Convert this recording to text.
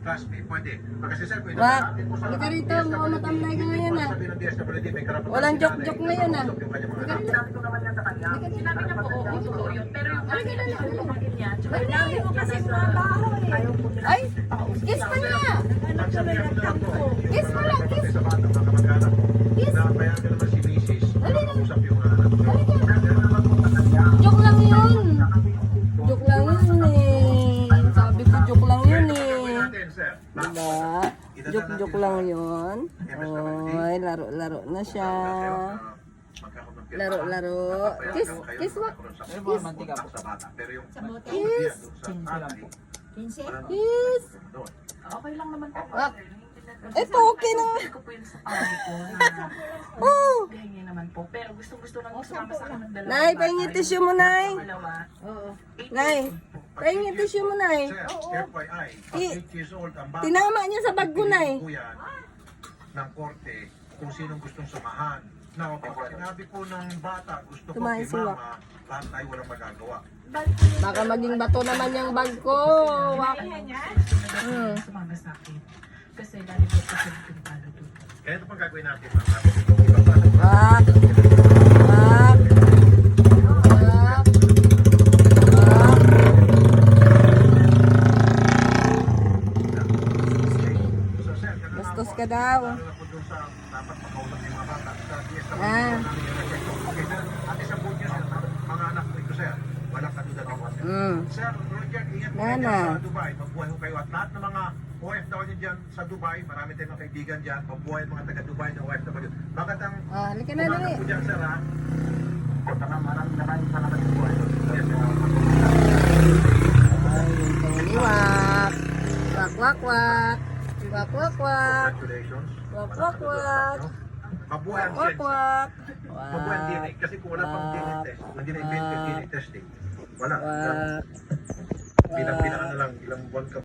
Class B, pwede. Kasi sir, pwede Wak, natin po sa halika rito, mukhang matamlay ka ngayon ah. sabi ng DSWD, may karapatan Walang si nanay joke-joke ngayon ah. na yung kanyang mga anak. Sinabi ko naman yan sa kanya. Sinabi niya po, oo, totoo yun. Pero yung kanya niya, tsaka sinabi mo kasi mga baho eh. Ayaw po nila. Ay, kiss pa niya! Ang sabi ng po, Kiss mo lang, kiss! sa bata mga kamag-anak ko, Kiss! na payagan naman si Mrs. Dali na. Usap yung anak ko. Pero naman po sa kanya, Joke lang yun! Joke lang yun eh. Sabi ko joke lang yun eh. natin, sir. Diba? Joke lang yun. Oy, laro-laro na siya. Laro-laro. Kiss, kiss mo. Pero yung Kiss. Kiss. Okay lang naman po. Wak. Ito okay na. Hindi ko po yun sa pamilya ko. Oh. Ganyan naman po. Pero gustong-gusto lang sumama sa akin ng dalawa. Nay, pahingi tissue mo, Nay. Dalawa. Nay, pahingi tissue mo, Nay. Sir, FYI, pag 8 years old ang bata, Tinama niya sa bag ko, Nay. po yan ng korte kung sinong gustong samahan. Now, pag sinabi po ng bata, gusto ko Tumayo kay si Wak. mama, lahat tayo walang magagawa. Baka maging bato naman yung bag ko. Wak. Sumama sa akin. Kasi dali po kasi pintado doon. Kaya ito pang gagawin natin. Ibabasa ko. Wak. Wak. Wak. So, sir, ganun lang Bastos po. ka daw. Lalo na po dun sa dapat makausap yung mga bata. Sa DSWD Ah. namin i-reject ko. Okay, sir. At isang good news, sir, mga anak ko ito, sir. Walang kaduda ng sir. Sir, Roger, ingat po kayo Nana. dyan sa Dubai. Mabuhay ko kayo. At lahat ng mga OFW dyan sa Dubai, marami tayong mga kaibigan dyan. Mabuhay mga taga-Dubai na OFW. Magandang Halika na, dali. umaga po dyan, sir, ha? Maraming salamat po. Yes, sir. Ay, Tony, wak. Wak, wak, wak. Wak, wak, wak. Congratulations. Wak, wak, wak. Mabuhay ang Wak, science. wak. Mabuhay ang DNA. Kasi kung wala pang DNA test, kung hindi na-invent yung DNA testing, wala. Wak. Bilang ano lang, ilang buwan ka